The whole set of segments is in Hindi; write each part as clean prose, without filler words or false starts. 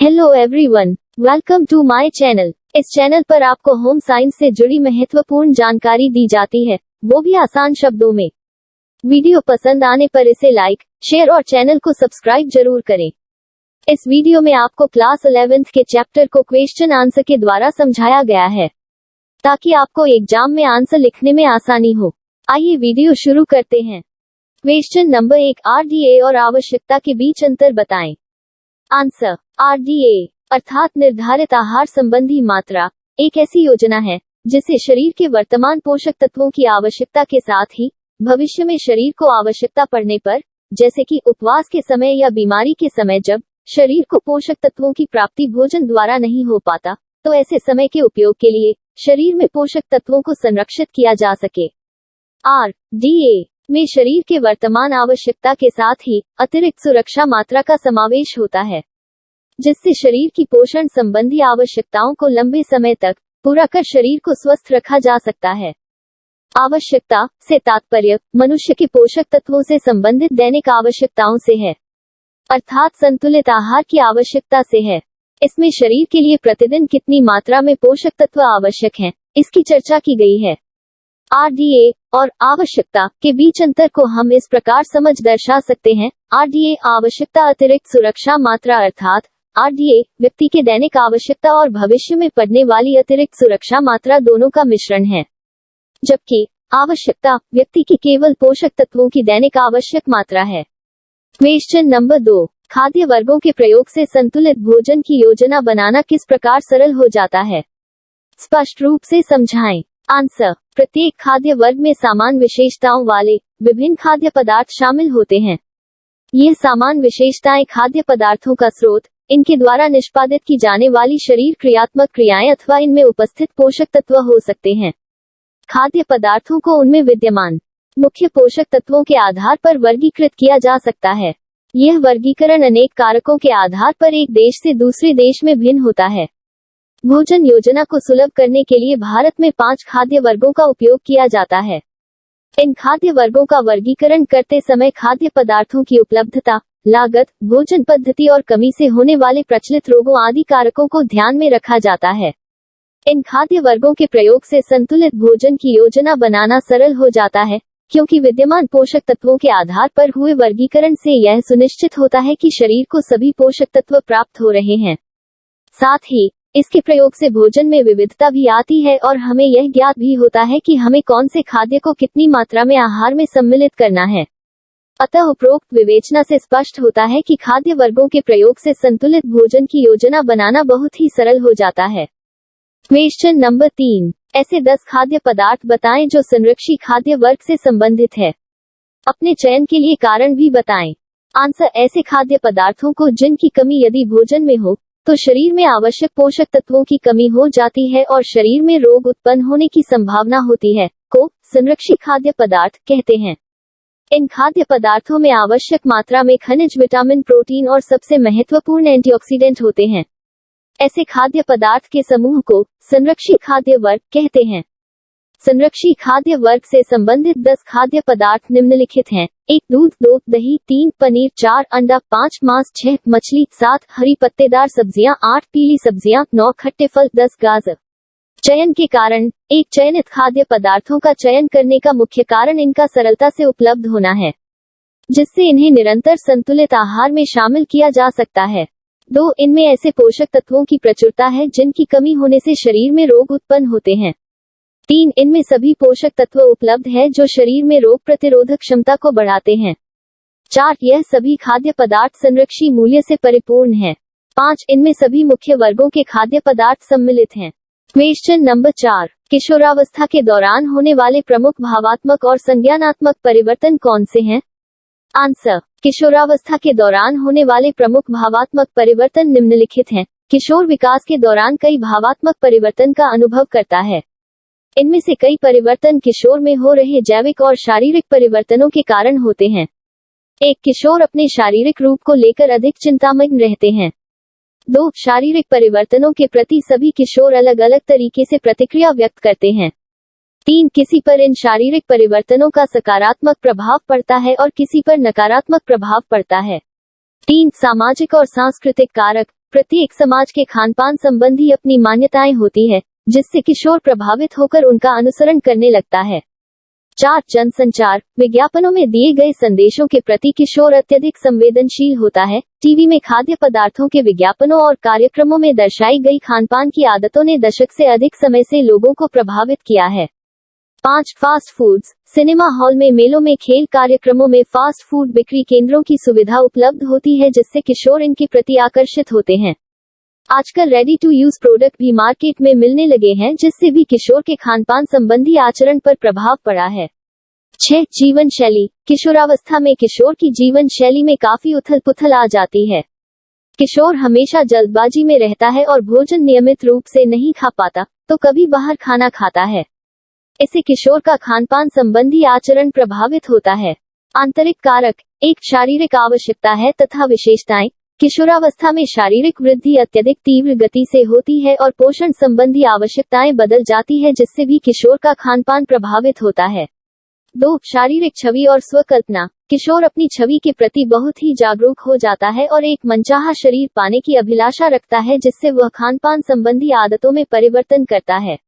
Hello everyone, welcome to my channel. इस चैनल पर आपको होम साइंस से जुड़ी महत्वपूर्ण जानकारी दी जाती है, वो भी आसान शब्दों में। वीडियो पसंद आने पर इसे लाइक, शेयर और चैनल को सब्सक्राइब जरूर करें। इस वीडियो में आपको क्लास 11th के चैप्टर को क्वेश्चन आंसर के द्वारा समझाया गया है, ताकि आपको एग्जाम में आंसर लिखने में आसानी हो। आइए वीडियो शुरू करते हैं। क्वेश्चन नंबर 1, आरडीए और आवश्यकता के बीच अंतर बताएं। आंसर, आरडीए अर्थात निर्धारित आहार संबंधी मात्रा एक ऐसी योजना है जिसे शरीर के वर्तमान पोषक तत्वों की आवश्यकता के साथ ही भविष्य में शरीर को आवश्यकता पड़ने पर, जैसे कि उपवास के समय या बीमारी के समय जब शरीर को पोषक तत्वों की प्राप्ति भोजन द्वारा नहीं हो पाता, तो ऐसे समय के उपयोग के लिए शरीर में पोषक तत्वों को संरक्षित किया जा सके। आरडीए में शरीर के वर्तमान आवश्यकता के साथ ही अतिरिक्त सुरक्षा मात्रा का समावेश होता है, जिससे शरीर की पोषण संबंधी आवश्यकताओं को लंबे समय तक पूरा कर शरीर को स्वस्थ रखा जा सकता है। आवश्यकता से तात्पर्य मनुष्य के पोषक तत्वों से संबंधित दैनिक आवश्यकताओं से है, अर्थात संतुलित आहार की आवश्यकता से है। इसमें शरीर के लिए प्रतिदिन कितनी मात्रा में पोषक तत्व आवश्यक हैं, इसकी चर्चा की गई है। आरडीए और आवश्यकता के बीच अंतर को हम इस प्रकार समझ दर्शा सकते हैं। आरडीए आवश्यकता अतिरिक्त सुरक्षा मात्रा, अर्थात आरडीए व्यक्ति के दैनिक आवश्यकता और भविष्य में पड़ने वाली अतिरिक्त सुरक्षा मात्रा दोनों का मिश्रण है, जबकि आवश्यकता व्यक्ति की केवल पोषक तत्वों की दैनिक आवश्यक मात्रा है। क्वेश्चन नंबर 2, खाद्य वर्गों के प्रयोग से संतुलित भोजन की योजना बनाना किस प्रकार सरल हो जाता है? स्पष्ट रूप से समझाएं। आंसर, प्रत्येक खाद्य वर्ग में समान विशेषताओं वाले विभिन्न खाद्य पदार्थ शामिल होते हैं। ये समान विशेषताएं खाद्य पदार्थों का स्रोत, इनके द्वारा निष्पादित की जाने वाली शरीर क्रियात्मक क्रियाएं अथवा इनमें उपस्थित पोषक तत्व हो सकते हैं। खाद्य पदार्थों को उनमें विद्यमान मुख्य पोषक तत्वों के आधार पर वर्गीकृत किया जा सकता है। यह वर्गीकरण अनेक कारकों के आधार पर एक देश से दूसरे देश में भिन्न होता है। भोजन योजना को सुलभ करने के लिए भारत में 5 खाद्य वर्गों का उपयोग किया जाता है। इन खाद्य वर्गों का वर्गीकरण करते समय खाद्य पदार्थों की उपलब्धता, लागत, भोजन पद्धति और कमी से होने वाले प्रचलित रोगों आदि कारकों को ध्यान में रखा जाता है। इन खाद्य वर्गों के प्रयोग से संतुलित भोजन की योजना बनाना सरल हो जाता है, क्योंकि विद्यमान पोषक तत्वों के आधार पर हुए वर्गीकरण से यह सुनिश्चित होता है कि शरीर को सभी पोषक तत्व प्राप्त हो रहे हैं। साथ ही इसके प्रयोग से भोजन में विविधता भी आती है और हमें यह ज्ञात भी होता है कि हमें कौन से खाद्य को कितनी मात्रा में आहार में सम्मिलित करना है। अतः उपरोक्त विवेचना से स्पष्ट होता है कि खाद्य वर्गों के प्रयोग से संतुलित भोजन की योजना बनाना बहुत ही सरल हो जाता है। क्वेश्चन नंबर 3, ऐसे 10 खाद्य पदार्थ बताएं जो संरक्षी खाद्य वर्ग से संबंधित है। अपने चयन के लिए कारण भी बताएं। आंसर, ऐसे खाद्य पदार्थों को जिनकी कमी यदि भोजन में हो तो शरीर में आवश्यक पोषक तत्वों की कमी हो जाती है और शरीर में रोग उत्पन्न होने की संभावना होती है, को संरक्षी खाद्य पदार्थ कहते हैं। इन खाद्य पदार्थों में आवश्यक मात्रा में खनिज, विटामिन, प्रोटीन और सबसे महत्वपूर्ण एंटीऑक्सीडेंट होते हैं। ऐसे खाद्य पदार्थ के समूह को संरक्षी खाद्य वर्ग कहते हैं। संरक्षी खाद्य वर्ग से संबंधित 10 खाद्य पदार्थ निम्नलिखित हैं। 1 दूध, 2 दही, 3 पनीर, 4 अंडा, 5 मांस, 6 मछली, 7 हरी पत्तेदार सब्जियां, 8 पीली सब्जियां, 9 खट्टे फल, 10 गाजर। चयन के कारण, एक चयनित खाद्य पदार्थों का चयन करने का मुख्य कारण इनका सरलता से उपलब्ध होना है, जिससे इन्हें निरंतर संतुलित आहार में शामिल किया जा सकता है। 2, इनमें ऐसे पोषक तत्वों की प्रचुरता है जिनकी कमी होने से शरीर में रोग उत्पन्न होते हैं। 3, इनमें सभी पोषक तत्व उपलब्ध हैं जो शरीर में रोग प्रतिरोधक क्षमता को बढ़ाते हैं। 4, यह सभी खाद्य पदार्थ संरक्षी मूल्य से परिपूर्ण हैं। 5, इनमें सभी मुख्य वर्गों के खाद्य पदार्थ सम्मिलित हैं। क्वेश्चन नंबर 4, किशोरावस्था के दौरान होने वाले प्रमुख भावात्मक और संज्ञानात्मक परिवर्तन कौन से हैं? आंसर, किशोरावस्था के दौरान होने वाले प्रमुख भावात्मक परिवर्तन निम्नलिखित हैं। किशोर विकास के दौरान कई भावात्मक परिवर्तन का अनुभव करता है। इनमें से कई परिवर्तन किशोर में हो रहे जैविक और शारीरिक परिवर्तनों के कारण होते हैं। 1, किशोर अपने शारीरिक रूप को लेकर अधिक चिंतामग्न रहते हैं। 2, शारीरिक परिवर्तनों के प्रति सभी किशोर अलग अलग तरीके से प्रतिक्रिया व्यक्त करते हैं। 3, किसी पर इन शारीरिक परिवर्तनों का सकारात्मक प्रभाव पड़ता है और किसी पर नकारात्मक प्रभाव पड़ता है। 3, सामाजिक और सांस्कृतिक कारक प्रत्येक समाज के खानपान संबंधी अपनी मान्यताएं होती है, जिससे किशोर प्रभावित होकर उनका अनुसरण करने लगता है। 4. जनसंचार। विज्ञापनों में दिए गए संदेशों के प्रति किशोर अत्यधिक संवेदनशील होता है। टीवी में खाद्य पदार्थों के विज्ञापनों और कार्यक्रमों में दर्शाई गई खानपान की आदतों ने दशक से अधिक समय से लोगों को प्रभावित किया है। 5. Fast foods. सिनेमा हॉल में, मेलों में, खेल कार्यक्रमों में फास्ट फूड बिक्री केंद्रों की सुविधा उपलब्ध होती है, जिससे किशोर इनके प्रति आकर्षित होते हैं। आजकल रेडी टू यूज प्रोडक्ट भी मार्केट में मिलने लगे हैं, जिससे भी किशोर के खानपान संबंधी आचरण पर प्रभाव पड़ा है। 6. जीवन शैली। किशोरावस्था में किशोर की जीवन शैली में काफी उथल पुथल आ जाती है। किशोर हमेशा जल्दबाजी में रहता है और भोजन नियमित रूप से नहीं खा पाता, तो कभी बाहर खाना खाता है। इससे किशोर का खानपान संबंधी आचरण प्रभावित होता है। आंतरिक कारक। 1. शारीरिक आवश्यकता है तथा विशेषताएं। किशोरावस्था में शारीरिक वृद्धि अत्यधिक तीव्र गति से होती है और पोषण संबंधी आवश्यकताएं बदल जाती है, जिससे भी किशोर का खानपान प्रभावित होता है। 2. शारीरिक छवि और स्वकल्पना। किशोर अपनी छवि के प्रति बहुत ही जागरूक हो जाता है और एक मनचाहा शरीर पाने की अभिलाषा रखता है, जिससे वह खानपान संबंधी आदतों में परिवर्तन करता है।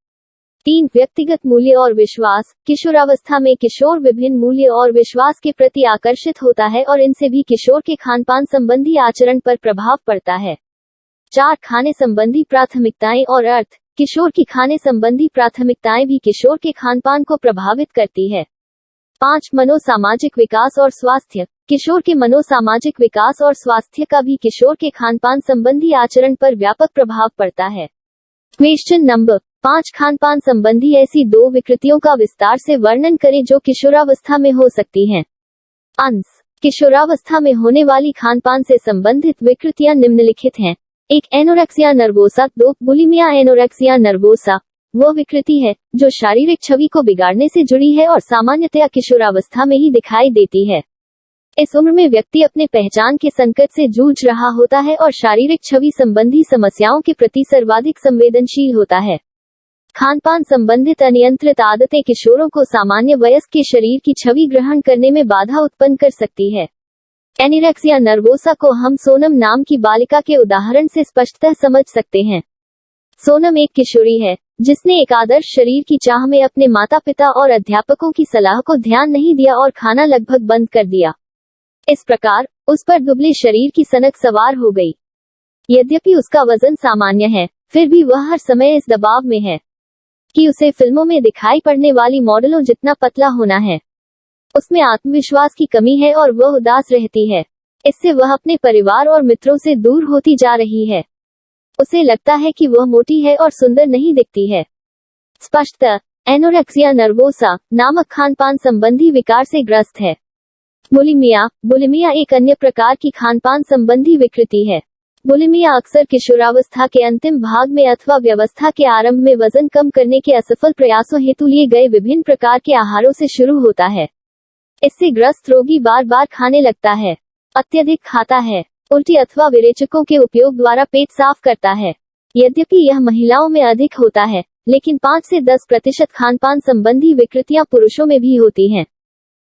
3. व्यक्तिगत मूल्य और विश्वास। किशोरावस्था में किशोर विभिन्न मूल्य और विश्वास के प्रति आकर्षित होता है और इनसे भी किशोर के खानपान संबंधी आचरण पर प्रभाव पड़ता है। 4. खाने संबंधी प्राथमिकताएं और अर्थ। किशोर की खाने संबंधी प्राथमिकताएं भी किशोर के खानपान को प्रभावित करती है। 5. मनोसामाजिक विकास और स्वास्थ्य। किशोर के मनोसामाजिक विकास और स्वास्थ्य का भी किशोर के खानपान संबंधी आचरण पर व्यापक प्रभाव पड़ता है। Question number 5. खानपान संबंधी ऐसी 2 विकृतियों का विस्तार से वर्णन करें जो किशोरावस्था में हो सकती हैं। आंसर। किशोरावस्था में होने वाली खानपान से संबंधित विकृतियां निम्नलिखित हैं। 1. Anorexia nervosa. 2. Bulimia. Anorexia nervosa वह विकृति है जो शारीरिक छवि को बिगाड़ने से जुड़ी है और सामान्यतया किशोरावस्था में ही दिखाई देती है। इस उम्र में व्यक्ति अपने पहचान के संकट से जूझ रहा होता है और शारीरिक छवि संबंधी समस्याओं के प्रति सर्वाधिक संवेदनशील होता है। खानपान संबंधित अनियंत्रित आदतें किशोरों को सामान्य वयस्क के शरीर की छवि ग्रहण करने में बाधा उत्पन्न कर सकती है। एनिरेक्सिया नर्वोसा को हम सोनम नाम की बालिका के उदाहरण से स्पष्टतः समझ सकते हैं। सोनम एक किशोरी है जिसने एक आदर्श शरीर की चाह में अपने माता पिता और अध्यापकों की सलाह को ध्यान नहीं दिया और खाना लगभग बंद कर दिया। इस प्रकार उस पर दुबले शरीर की सनक सवार हो गई। यद्यपि उसका वजन सामान्य है, फिर भी वह हर समय इस दबाव में है कि उसे फिल्मों में दिखाई पड़ने वाली मॉडलों जितना पतला होना है। उसमें आत्मविश्वास की कमी है और वह उदास रहती है। इससे वह अपने परिवार और मित्रों से दूर होती जा रही है। उसे लगता है कि वह मोटी है और सुंदर नहीं दिखती है। स्पष्टतः एनोरेक्सिया नर्वोसा नामक खानपान संबंधी विकार से ग्रस्त है। बुलिमिया एक अन्य प्रकार की खानपान संबंधी विकृति है। बुलिमिया अक्सर किशोरावस्था के अंतिम भाग में अथवा व्यवस्था के आरंभ में वजन कम करने के असफल प्रयासों हेतु लिए गए विभिन्न प्रकार के आहारों से शुरू होता है। इससे ग्रस्त रोगी बार बार खाने लगता है, अत्यधिक खाता है, उल्टी अथवा विरेचकों के उपयोग द्वारा पेट साफ करता है। यद्यपि यह महिलाओं में अधिक होता है, लेकिन 5 से 10% खानपान संबंधी विकृतियां पुरुषों में भी होती हैं।